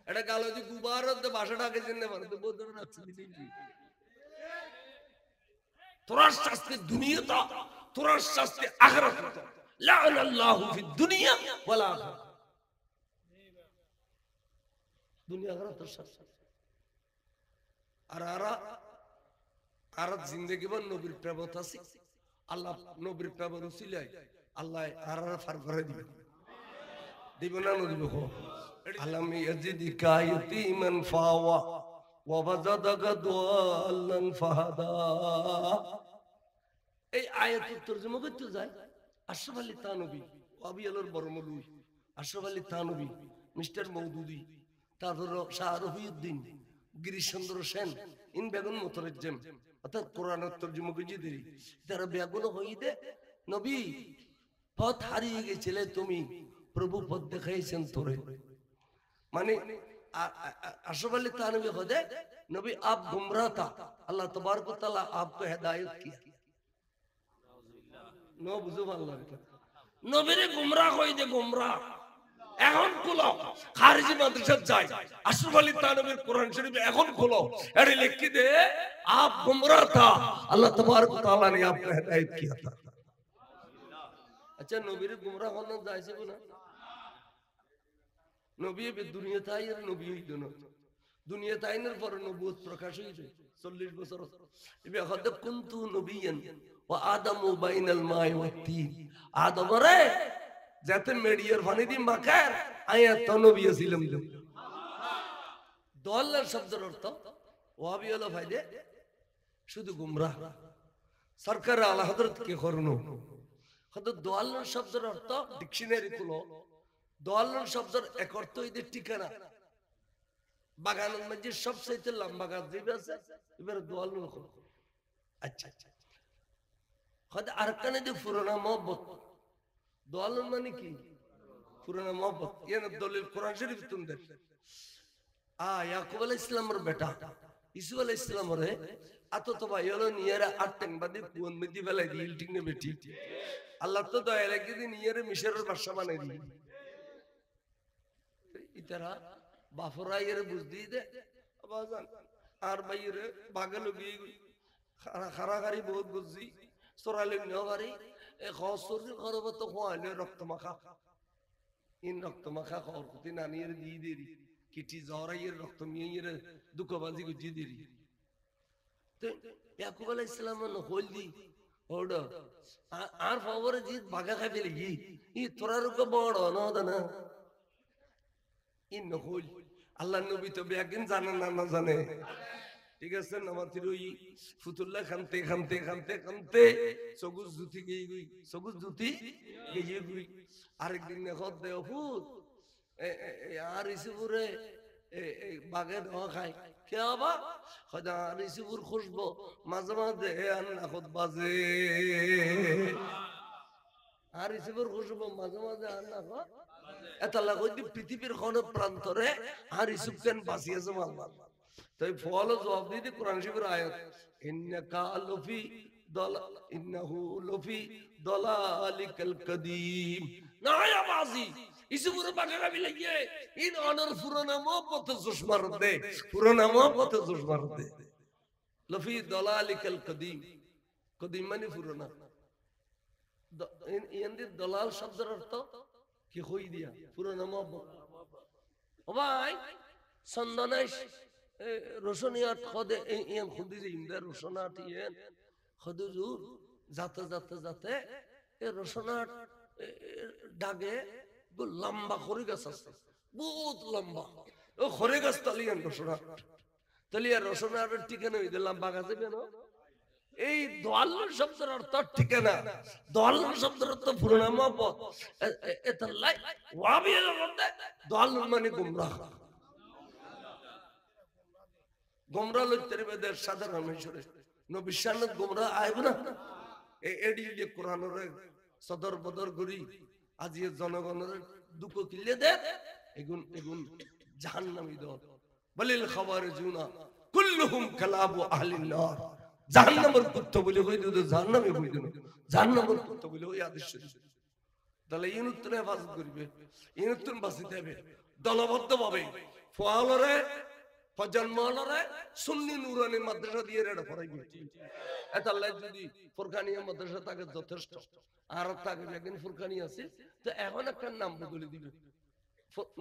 এটা গালো যে গুবারত ভাষাটাকে জেনে পারে তো বদর রাখছি দিবি তোর শাস্তি দুনিয়াতে তোর শাস্তি আখিরাতে লাআনাল্লাহু ফিদ দুনিয়া ওয়াল আখিরাহ দুনিয়া আখিরাত তোর শাস্তি আর জিন্দেগি বন নবীর প্রেমত আছে আল্লাহ নবীর প্রেমের উসিলায় আল্লাহ আর ফার করে দিব না নদীব আলাম ইয়াজিদিকা ইয়াতীমান ফাওয়া ওয়া ওয়াজাদাকা দাল্লান ফাহাদা এই আয়াতের তরজমা করতে যায় আশরাফ আলী থানভী ওয়াবিয়ালের বড় মৌলভী আশরাফ আলী থানভী মিস্টার মওদুদি তারপর শাহ রফিউদ্দিন গিরিশচন্দ্র সেন ইন বেগুন মুতারাজ্জিম অর্থাৎ কোরআনের তরজমা করে দিই তারা বেগুন হইতে নবী পথ হারিয়ে গেছিলে তুমি প্রভু পথ দেখাইছেন তোরে মানে আশরাফ আলী থানভী হদে नबी आप गुमराह था अल्लाह तबारक व तआला आपको हिदायत किया नो बुजुर्ग अल्लाह नबीरे गुमराह কই দে গুমরাহ এখন খুলো খারিজি মাদ্রাসা যাই আশরাফ আলী থানভীর কোরআন শরীফ এখন খুলো আরে লিখি দে आप गुमराह था अल्लाह तबारक व तआला ने आपको हिदायत किया था अच्छा नबीरे गुमराह होना जायज है ना नबी बे दुनिया था यार नबी ही दोनों দুনিয়া তাইনের পর নবুয়ত প্রকাশ হইছে 40 বছর ইবে হদ কুনতু নবিয়ান ওয়া আদামু বাইনাল মাই ওয়া তিন আদম রে যাতে মেডিয়ার পানি দি মাখার আয়া তো নবী ছিলাম দলাল শব্দের অর্থ ওয়াবি হলো ফায়দে শুধু গুমরাহ সরকার আলা হযরত কে করুন হদ দলাল শব্দের অর্থ ডিকশনারি খুলো দলাল শব্দের এক অর্থ হইতে ঠিকানা বাগানের মধ্যে সবচেয়ে লম্বা গাছ যেটা আছে এবারে দোয়াল লক্ষ্য আচ্ছা আচ্ছা হয়তো আরেকখানে যে পুরোনা মহব্বত দোয়াল মানে কি পুরোনা মহব্বত এর দলিল কোরআন শরীফ তোমাদের ইয়াকুব আলাইহিস সালামের বেটা ইসুফ আলাইহিস সালামের আতো তো ভাই হলো নিয়ারে আটটেন বাদে কোন মধ্যে ফেলাই দিল ঠিক না বেটি আল্লাহ তো দয়া লাগে দিন নিয়ারে মিশরের বাদশা বানাই দিল ইতারা বাফরাইয়ের বুঝদি দে আবাজান আর বাইরে বাগল গই খারাখারি বহুত বুঝি সরালে নগারি এ খসরি খরবত খোয়ালে রক্ত মাখা ইন রক্ত মাখা খর কুতি নানির দি দেরি কিটি জরাইয়ের রক্ত মিয়ের দুকবাজি গুজি দেরি তো ইয়াকুব আলাইহিস সালাম ন হলদি ওডো আর ফবরে জি বাগা খাই ফেলি ই তোরার কো বড় না ই নহল আল্লাহ নবী তো একদিন জানে না জানে ঠিক আছে নামাতির ওই ফুতুল্লাহ খানতে খানতে খানতে খানতে সগুজ জুতি গই গই সগুজ জুতি গই গই আরেকদিন দেখো দে ফুত আর ইসুরে বাগে দেওয়া খায় কে বাবা খোদা আর ইসুর খুশবো মাঝে মাঝে আন্না খুদ বাজে আর ইসুর খুশবো মাঝে মাঝে আন্না খুদ এটা লাগো পৃথিবীর কোন প্রান্তরে আর ইসুক কেন বাঁচিয়েছে আল্লাহ তাই ফল জবাব দিতে কোরআন শরীফের আয়াত ইন্নাকা লফি দালাল ইন্নাহু লফি দালালিকাল কাদিম নায়া বাজি ইসুরে বাগেরা মিলাইয়ে ইন অনর পুরানা মহব্বত জুসমার দে পুরানা মহব্বত জুসমার দে লফি দালালিকাল কাদিম কাদিম মানে পুরানা ইন্দি দালাল শব্দের অর্থ কি কই দিয়া পুরানা মহব্বত ও ভাই সন্দানাইশ রোশনিয়াত খদে ইয়ান খুদি যে ইন্দা রোশনাত ইয়ান খদুজুর যাতে যাতে যাতে এই রোশনাত ডাগে লম্বা খড়ি গাছ আছে বহুত লম্বা ও খড়ি গাছ তালিয়ান রোশনাত তালিয়া রোশনাতের ঠিকানা হইতে লম্বা গাছ যাবে না এই দোয়াল শব্দের অর্থ ঠিকানা দোয়াল শব্দের অর্থ পুরোনা মহব্বত এতাল্লাই ওয়াবিয়ার মধ্যে দোয়াল মানে গুমরাহ গোমরা লইতে বেদের সাধারণ মিশরে নবী শানত গোমরা আইব না এই এডি যে কোরআনের সদর বদর করি আজি জনগণের দুঃখ কিলে দে এগুন এগুন জাহান্নামী দল বলিল খাওয়ারিজুনা কুল্লুহুম কালাবু আহলিন নার জাহান্নামের কুত্তা বলে কই দিও জাহান্নামে কই দিও জাহান্নামের কুত্তা বলে ওই আদেশ তাহলে ইনুত্তরে হেফাজত করবে ইনুত্তর বাঁচিতে হবে দলবদ্ধভাবে ফওয়ালরে ফজলমালরে সুন্নি নুরানি মাদ্রাসা দিয়ে রেডা পড়াইবে এটা আল্লাহ যদি ফুরকানিয়া মাদ্রাসা তাকে যথেষ্ট আর তাকে একদিন ফুরকানি আছে তো এখন একটা নাম বদলে দিবে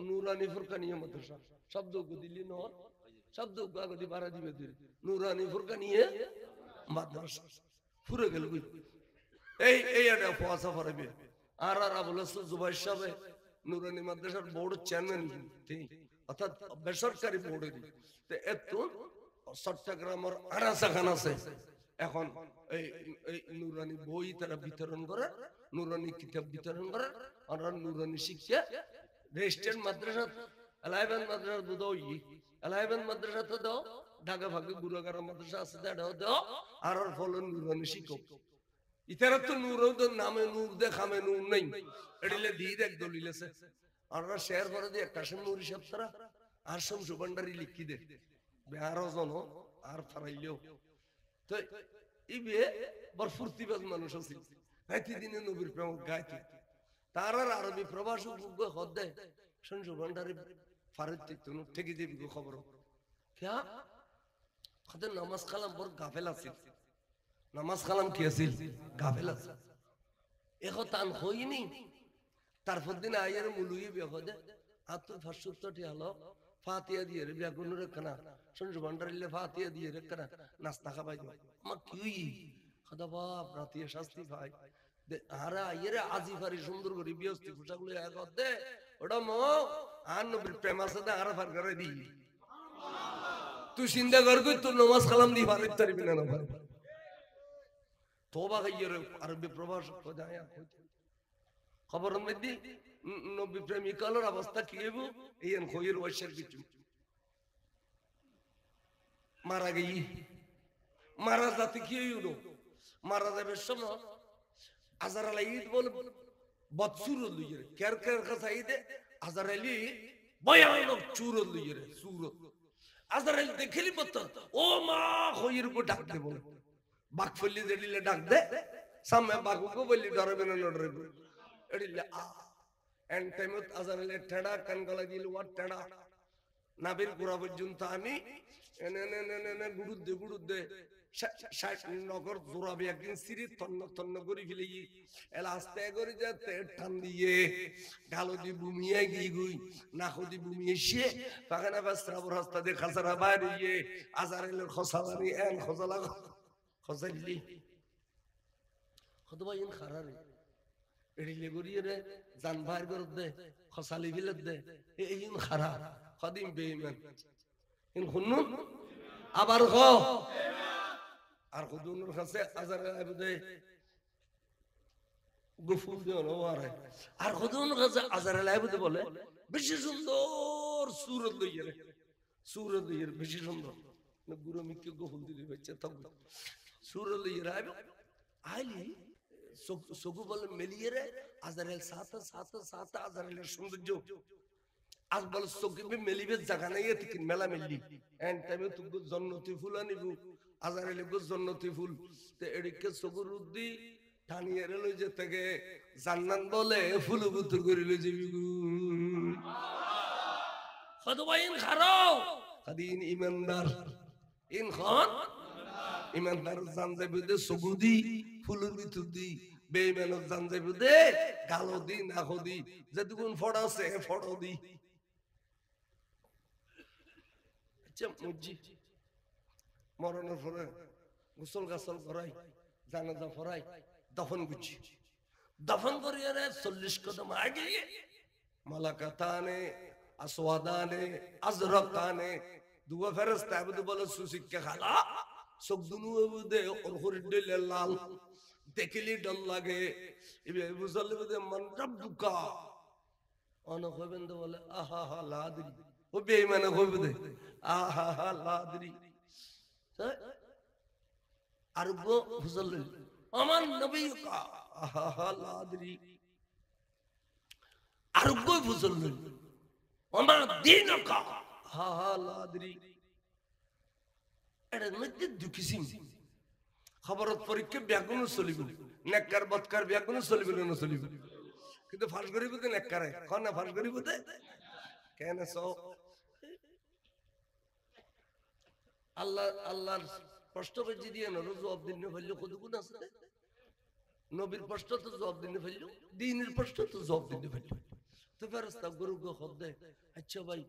নুরানি ফুরকানিয়া মাদ্রাসা শব্দ দিলি ন শব্দ গাগদি বাড়া দিবে নুরানি ফুরকানিয়া মাদ্রাসা ফুরে গেল এই এটা ফওয়াসা পড়াইবে আর আবুল হাসান জুবাইর সাহেব নুরানি মাদ্রাসার বোর্ড চেয়ারম্যান ঠিক অর্থাৎ বেসরকারি বোর্ডের একটু চট্টগ্রামের আনাসাখান আছে এখন এই নুরানি বই তারা বিতরণ করে নুরানি কিতাব বিতরণ করে আর নুরানি শিক্ষা রেজিস্টার্ড মাদ্রাসা এলাইভেন মাদ্রাসা দাও এলাইভেন মাদ্রাসা তো দাও ঢাকা ভাগে গুরুগারা মাদ্রাসা আছে দাও দাও আর ফলে নুরানি শিক্ষক ইতারা তো নূর নামে নূর দে খামে নূর নেই এডিলে দিয়ে দেখ দলিলেছে আমরা শেয়ার করে দিয়ে কাশেম নুরি সাহেব তারা আর শামসু ভান্ডারি লিখি দে আরো জন আর ফারাইলেও তো এই বিয়ে বড় ফুর্তিবাজ মানুষ আছে গাইতে দিনে নবীর প্রেম গাইতে তার আর আরবি প্রবাস হদ দেয় শামসু ভান্ডারি ফারিদ থেকে যাবি খবর ক্যা খাদের নামাজ কালাম বড় গাফেল আছে নামাজ কালাম কি আছিল গাফেল আছে এখন তান হইনি তারপর দিন আয়ের মুলুই বেহদে আত 570টি হলো ফাতিহা দিয়ে রে বেগুন রেখনা শুনছ ভান্ডারিলে ফাতিহা দিয়ে রেখনা নাস্তা খাবাই মা কি খোদা বাপ রাতে শাস্তি ভাই আরে আয়ের আজিফারি সুন্দর করে বিয়স্তি পোশাকগুলো এক দে ওটা মো আর নবীর প্রেম আছে না আর ফার করে দি তুই চিন্তা কর কই তোর নামাজ কালাম দি পারিত পারবি না ভাই তোবা গাইয়ের আরবি প্রবাস খোদায়া খবর মধ্যে নবী প্রেমিকালের অবস্থা কি হইব এইন খইর ওয়াশের কিছু মারা গই মারা যাতে কি হইল মারা যাবে সময় আজার আলী ঈদ বল বৎসুর লইরে কের কের কথা ঈদে আজার আলী ভয়ানক চুর লইরে সুরত আজার আলী দেখলি মত ও মা খইর কো ডাক দে বল বাকফলি দিলে ডাক দে সামনে বাকুকে বলি ডরবে না ডরবে এডিলে আ এন্ড টাইমত আজারলে ঠেড়া কান গলা দিল ওয়াট ঠেড়া নাবির পুরা পর্যন্ত আমি এনে গুড়ুদ্দে নগর জোরাবে একদিন সিরি তন্ন তন্ন করে ফেলে এলা আস্তে করে যাতে টান দিয়ে গালো দি বুমিয়ে গিয়ে গুই নাকদি বুমিয়ে সে পাখানা বাস্ত্রাবর রাস্তা দিয়ে খাসারা বাইরে গিয়ে আজারেলের খসালানি এন খসালা খসালি কতবা ইন খারারে এড়িলে গড়িয়ে রে জান ভাইর গরত দে খসালি বিলত দে ইন খারা কদিম বেঈমান ইন খুন্নুন আবার খ আর খুদুনুর কাছে আজার আবদে গফুর দেওয়া নওয়ারে আর খুদুনুর কাছে আজার আবদে বলে বেশি সুন্দর সুরত লইয়ে রে সুরত লইয়ে বেশি সুন্দর না গুরু মিকে গফুর দিলি বাচ্চা তক সুরত লইয়ে আইব আইলি সগু বলে মেলিয়ে রে আজারেল সাথে সাথে সাথে আজারেলের সৌন্দর্য আজ বলে সগিবে মেলিবে জায়গা নাই এতিকিন মেলা মেললি এন্ড টাইমে তুগু জন্নতি ফুল আনিবু আজারেলে গো জন্নতি ফুল তে এদিকে সগুর উদ্দি টানিয়ে লই যে থেকে জান্নাত বলে ফুল বুতুর করে লই যাবি খদবাইন খারাও খাদিন ইমানদার ইন খান ইমানদার জান যাবে দে সগুদি ফুলের ভিতর দি বেঈমানক জান যাবে দে গালো দি না খদি যেটুকুন ফড় আছে ফড় দি আচ্ছা মুজি মরণের পরে গোসল গাছল করাই জানাজা পড়াই দফন গুছি দফন করিয়ে রে 40 কদম আগে মালাকাতানে আসওয়াদানে আজরাকানে দুয়া ফেরেশতা আবদু বলে সুসিক্কা খালা সব দুনু দে ওর হরিদে লাল দেখলি ডল লাগে ইবে বুঝলে দে মন রব্বুকা অন হবেন তো বলে আহা হা লাদরি ও বেঈমানে হইবে দে আহা হা লাদরি আর গো বুঝলে আমার নবী কা আহা হা লাদরি আর গো বুঝলে আমার দিন কা আহা হা লাদরি এর মধ্যে দুকিসিম খবরত পরীক্ষা ব্যাগুন চলিব নেককার বদকার ব্যাগুন চলিব না চলিব কিন্তু ফাঁস করিব তো নেককারে কোন না ফাঁস করিব তে কেন সো আল্লাহ আল্লাহর প্রশ্ন করে দিয়ে না জবাব দিন ফেললো কত গুণ আছে নবীর প্রশ্ন তো জবাব দিন ফেললো দ্বীনের প্রশ্ন তো জবাব দিন ফেললো তো ফেরেশতা গরু গো খদ্দে আচ্ছা ভাই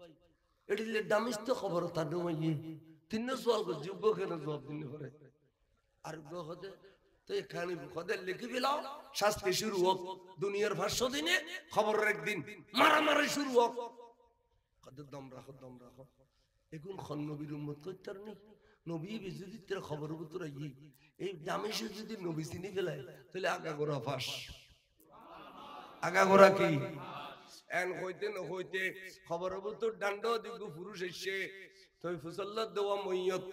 এডিলে দামিস তো খবর তা নমাইয়ে তিন সওয়াল কো যোগ্য কেন জবাব দিন করে আর গো খদে তো এখানে খদে লিখে দিলাও শাস্তি শুরু হোক দুনিয়ার 500 দিনে খবরের একদিন মারামারি শুরু হোক খদে দম রাখো এখন খন নবীর উম্মত কইতার নি নবী যদি তোর খবর উত্তর আই এই দামেশে যদি নবী চিনি ফেলায় তাহলে আগাগোড়া ফাঁস আগাগোড়া কি এন হইতে ন হইতে খবর উত্তর ডান্ড দিগু পুরুষ এসে তুই ফুসল্লা দেওয়া মইয়ত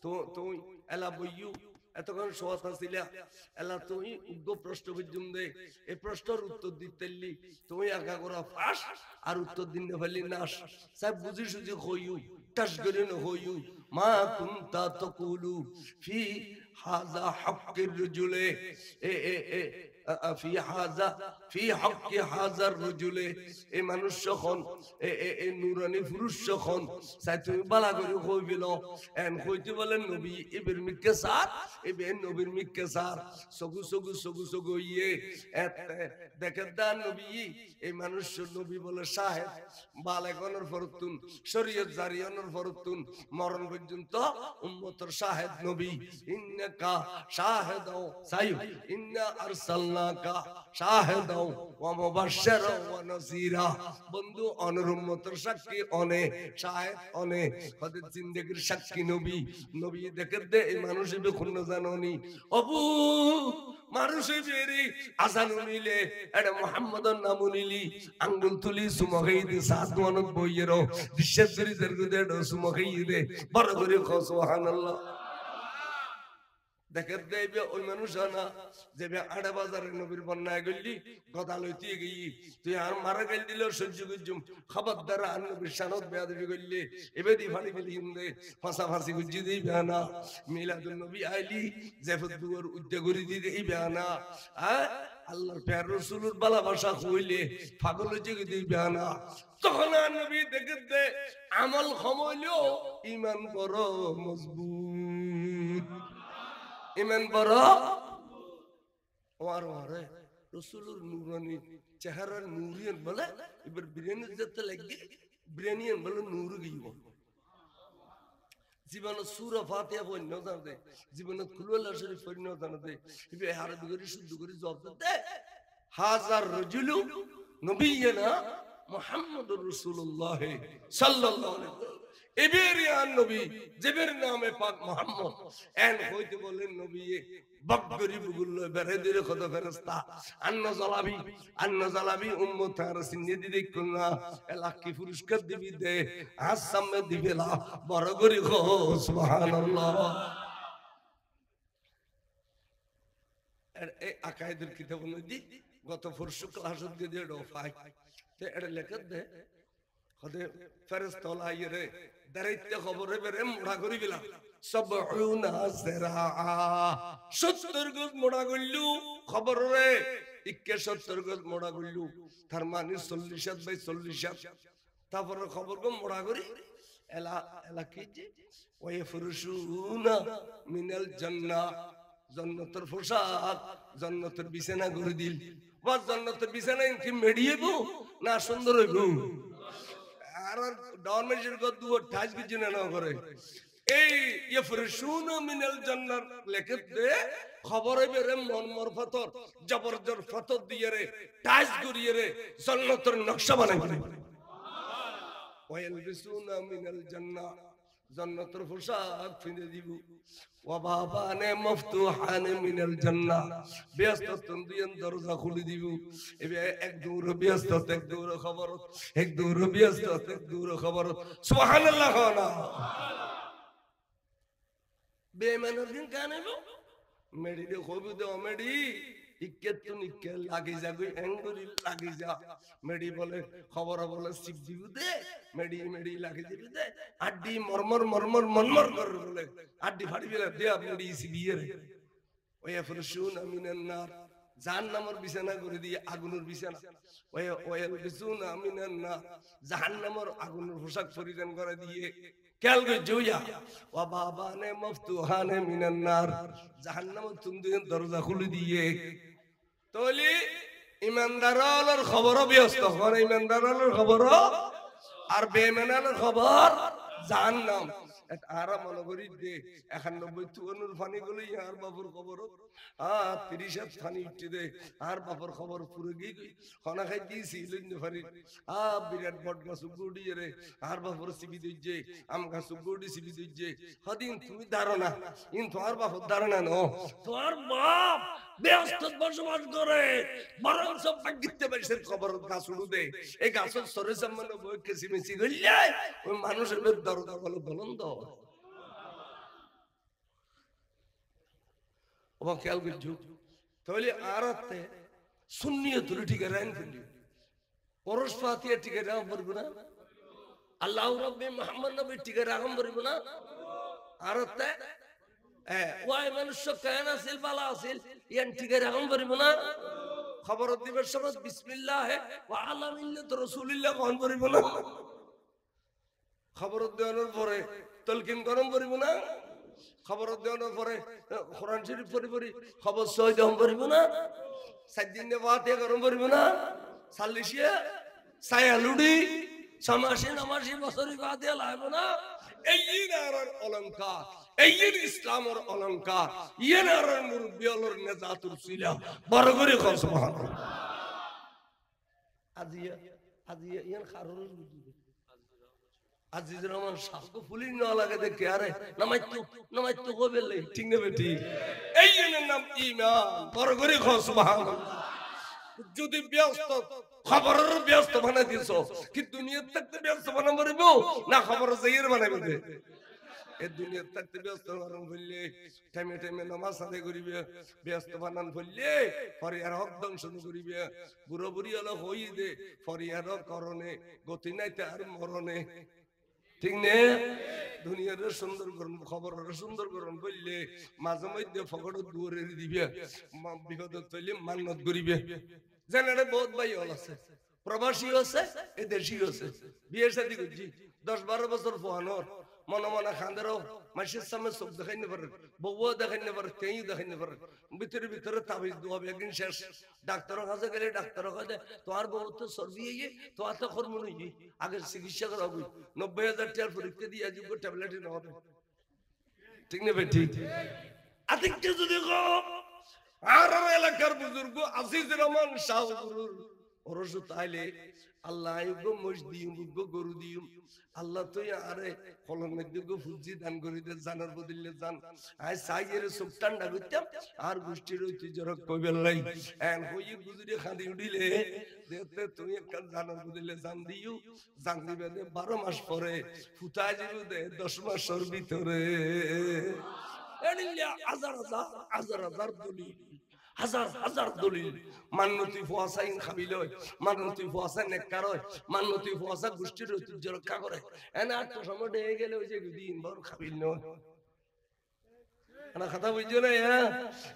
তো তুই এলা বইয়ু এতক্ষণ সোয়াত ছিলা এলা তুই উগ্র প্রশ্ন বিজুম দে এই প্রশ্নের উত্তর দিতেলি তুই আগাগোড়া ফাঁস আর উত্তর দিন ফেললি নাশ সাহেব বুঝি সুঝি হইউ تشغلن هويو ما كنت تقول في هذا حق الرجل في حق هذا الرجل اي মানুষ যখন এই নূরানি পুরুষ যখন চাই তুমি বালা করে কইবিল এন কইতে বলেন নবী ইবের মিকে সার ইবে নবীর মিকে সার সগু ইয়ে দেখেন দা নবী এই মানুষ নবী বলে সাহেব বালেগনের ফরতুন শরীয়ত জারিয়ানের ফরতুন মরণ পর্যন্ত উম্মতের শাহেদ নবী ইন্নাকা শাহিদাও সাইয়্যিদ ইন্না আরসালনাকা শাহিদাও ওয়া মুবাশশিরাও ওয়া নাযীরা বন্ধু অনর উম্মতের সাক্ষী অনে শাহেদ অনে কদের জিন্দেগীর সাক্ষী নবী দেখে দে এই মানুষে বেখুন জাননি অবু মানুষে বেরি আজান নিলে এটা মুহাম্মদের নাম নিলি আঙ্গুল তুলি সুমগাইদি সাদওয়ানত বইয়েরো বিশ্বজুরি দরগুদেডো সুমগাইদে বড় করে সুবহানাল্লাহ দেখে দেবে ওই মানুষ না যে আড়ে বাজারে নবীর বন্যায় গেলি গদা লইতে গিয়ে তুই আর মারা গেল দিল সহ্য করছুম খবরদার আর নবীর শানত বেয়াদবি করলি এবেদি ফাড়ি ফেলি হিন্দে ফাঁসাফাঁসি গুজি দিই বেয়ানা মিলাদুল নবী আইলি জেফত দুয়ার উদ্যোগ করে দিই এই বেয়ানা হ্যাঁ আল্লাহর প্যার রাসূলের ভালোবাসা কইলে পাগল জেগে দিই বেয়ানা তখন আর নবী দেখে দে আমল কমাইলো ঈমান বড় মজবুত ইমান বড় ওয়ার ওয়ারে রাসূলুর নূরানি চেহারার নূরিয়ান বলে এবার বিরিয়ানি যেতে লাগবে বিরিয়ানিয়ান বলে নূর গইব জীবন সূরা ফাতিহা পড়ন জানতে জীবন কুলুল্লাহ শরীফ পড়ন জানতে ইবে আরবি করে শুদ্ধ করে জবাব দে হাজার রাজুলু নবিয়না মুহাম্মদুর রাসূলুল্লাহ সাল্লাল্লাহু আলাইহি ওয়াসাল্লাম এবেরিয়ান নবী জেবের নামে পাক মুহাম্মদ এন হইতে বলেন নবী বগরি বুগুল বেরে দিরে কত ফেরেশতা আন্ন জালাবি উম্মত আর সিন্নি দি দেখুনা এলাকি পুরস্কার দিবি দে আজ সামনে দিবেলা বড় করি গো সুবহানাল্লাহ এই আকায়েদের কিতাব নদী গত পরশু ক্লাসত গিয়ে দিয়ে ডফাই তে এটা লেখা দে হদে ফেরেশতা লাইরে দাঁড়াইতে খবরে বেরে মোড়া করি গেলাম 70 সিরা 70 গজ মোড়া গইলু খবর রে 71 গজ মোড়া গইলু তার মানে 40 বাই 40 তারপর খবর গো মোড়া করি এলা এলা কি যে ওই ফুরুশুনা মিনাল জান্নাহ জান্নাতের পোশাক জান্নাতের বিছানা করে দিল বা জান্নাতের বিছানা কি মেডিয়েবো না সুন্দর হইব আর ডরমেন্টের গদ দুও ঠাস কিছু না করে এই ইফরশুনা মিনাল জান্নাত লেখে দে খবরে বেরে মন মরফতর জবরজর ফতর দিয়ে রে ঠাস করিয়ে রে জান্নাতের নকশা বানাই দিল ওয়ালবিসুনা মিনাল জান্নাহ জান্নাতের পোশাক কিনে দিব ওয়া বাবানে মফতুহান মিনাল জান্নাহ ব্যস্ত দুইন দরজা খুলে দিব এবে এক দূর ব্যস্ত এক দূর খবর এক দূর ব্যস্ত এক দূর খবর সুবহানাল্লাহ না বেমানের দিন কানেবো মেডি দে কবি দে মেডি ইকেতু নিকে লাগি যাগই এঙ্গুরি লাগি যা মেডি বলে খবর বলে শিব দিবু দে মেডি মেডি লাগি দিবু দে আড্ডি মরমর মরমর মনমর করে বলে আড্ডি ফাড়ি বিলা দে মেডি সিবিয়ে রে ওয়া ফরশুন মিনান নার জাহান্নামের বিছানা করে দিয়ে আগুনের বিছানা ওয়া বিছুন মিনান নার জাহান্নামের আগুনের পোশাক পরিধান করে দিয়ে কেল গে জুয়া ওয়া বাবানে মফতুহানে মিনান নার জাহান্নামের তুমদিন দরজা খুলে দিয়ে তলি ইমানদারের খবর ব্যস্ত করে ইমানদারের খবর আর বেঈমানের খবর জাহান্নাম আরা মনে করি দে 91 তুয়ানুর ফানি গুলি আর বাবুর খবর 30 ফানি উঠে দে আর বাবুর খবর পুরো গই খানা খাই দিছি লইন ফারি বিরাট বট গাছ গুড়ি রে আর বাবুর সিবি দিজে আম গাছ গুড়ি সিবি দিজে হদিন তুমি ধারণা ইন তোর বাবুর ধারণা ন তোর বাপ ব্যস্ত বসবাস করে বরং সব পাগিতে বসে খবর গাছ উড়ু দে এই গাছের সরে সামনে বই কেসি মিছি গইলে ওই মানুষের দরজা বলো বলন্দ ওবা খেয়াল করছো তাহলে আরাতে সুন্নিয়তুল ঠিক রাইন ফেলি পরশ ফাতিহা ঠিক রাখম পারব না আল্লাহ রাব্বি মুহাম্মদ নবী ঠিক রাখম পারব না আরাতে ওয়াই মানুষ কেন আসিল বালা আসিল ইয়ান ঠিক রাখম পারব না খবর দিবের সময় বিসমিল্লাহ ওয়া আলা মিল্লাত রাসূলিল্লাহ কোন পারব না খবর দেওয়ানোর পরে তলকিন গরম করিব না খবর দেওয়ানোর পরে কোরআন শরীফ পড়ি খবর সহি দেওয়া করিব না 7 দিন বাদে গরম করিব না 40 সায়ালুডি সমাসে নমাসে বছরে বাদে লাইব না এই নারার অলংকার এই ইসলামের অলংকার ইয়ে নারার মুরব্বিয়লর নেজাতুর সিলা বড় করে কও সুবহানাল্লাহ আজিয়া ইয়ান খারুল আজিজুর রহমান শাহকে ফুলি না লাগে দেখে আরে নামাইতো কবেলে ঠিক না বেটি এই জনের নাম ঈমান বড় করে কও সুবহানাল্লাহ যদি ব্যস্ত খবরের ব্যস্ত বানাই দিছো কি দুনিয়ার থাকতে ব্যস্ত বানাবো রিবো না খবর জাইর বানাইবে এই দুনিয়ার থাকতে ব্যস্ত বানান বললে টাইমে টাইমে নামাজ আদায় করিবে ব্যস্ত বানান বললে ফরিয়ার হক ধ্বংস করিবে বুড়ো বুড়ি হলো হই দে ফরিয়ার করণে গতি নাইতে আর মরণে ঠিক নে দুনিয়ার সুন্দর করুন খবরের সুন্দর করুন বললে মাঝে মধ্যে ফকড় দুয়ারে দিবে বিপদ তৈলে মান্নত করিবে জানেন বহুত ভাই হল আছে প্রবাসী আছে এ দেশি আছে বিয়ে শাদী করছি 10-12 বছর পোহানোর মনে মনে খান্দেরও মাসের সামনে চোখ দেখাই না পারে বউও দেখাই না পারে তেই দেখাই না পারে ভিতরে ভিতরে তাবিজ দোয়াবে একদিন শেষ ডাক্তারের কাছে গেলে ডাক্তার কাছে তোমার বউ তো সর্দি হয়ে তোমার তো খরমন হয়ে আগে চিকিৎসা করা হবে 90,000 টাকার পরীক্ষা দিয়ে আজ ট্যাবলেট নেওয়া হবে ঠিক না ভাই? ঠিক। আদিককে যদি আর এলাকার বুজুর্গ আজিজ রহমান শাহ গুরুর ওরস তাইলে আল্লাহ আইগো মস দিম গো গরু দিম আল্লাহ তুই আরে ফলন মধ্যে গো ফুজি দান করি দে জানার বদলে জান আই সাইয়ের সুপ ঠান্ডা করতাম আর গোষ্ঠীর ঐতিহ্য কইবেল নাই এন হই গুজুরে খাদি উঠিলে দেখতে তুই একটা জানার বদলে জান দিও জান দিবে 12 মাস পরে ফুটা যাবে দে 10 মাসের ভিতরে এনিয়া হাজার হাজার হাজার হাজার দলিল হাজার হাজার দলিল মান্নতি ফুয়াসাইন খাবিল হয় মান্নতি ফুয়াসা নেককার হয় মান্নতি ফুয়াসা গোষ্ঠীর ঐতিহ্য রক্ষা করে এনা তো সময় হয়ে গেলে ওই যে দিন ভর খাবিল নয় انا خطا وجهنا يا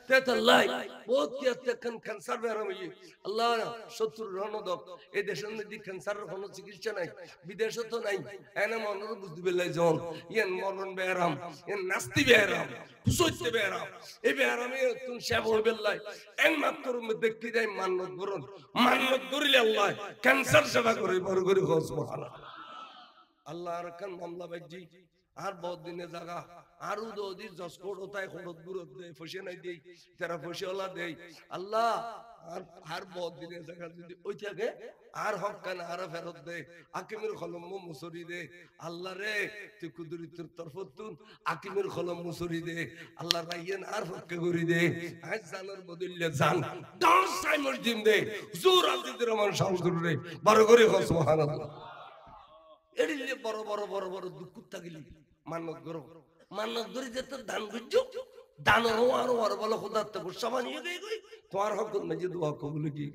تات الله বহুত কি এখন ক্যান্সার বের হই আল্লাহ 70 রণদক এই দেশের মধ্যে ক্যান্সারের কোনো চিকিৎসা নাই বিদেশে তো নাই এনা মনর বুঝদি বেলাই জন ইয়ান মরণ বেরাম ইয়ান নাস্তি বেরাম কুসইতে বেরাম এই বেরামে তুমি সেব হই বেলাই এক মাত্র মধ্যে কি দেয় মান্নত করিলে আল্লাহ ক্যান্সার সেবা করে বড় করে সুবহানাল্লাহ আল্লাহর কান মামলা বাজি আর বহুত দিনে জায়গা আর উদি জসকোট হতায় খরচ গুরত দেয় ফসে নাই দেই তারা ফসে ওলা দেই আল্লাহ আর বহুত দিনে জায়গা যদি ওই থাকে আর হক কান আর ফেরত দে আকিমের কলম মুসরি দে আল্লাহ রে তুই কুদরতির তরফতুন আকিমের কলম মুসরি দে আল্লাহ রাইয়েন আর হককে করি দে আজ জানার বদলে জান 10 টাইম মসজিদ দে হুজুর আব্দুর রহমান শামসুর রে বড় করে সুবহানাল্লাহ এড়িলে বড় বড় বড় বড় দুঃখ থাকিলি মান্নত গরি যেতে দান বুঝছো দান আর বলো খোদার তো সামান্য তোমার হক মেজে দোয়া কবুল কি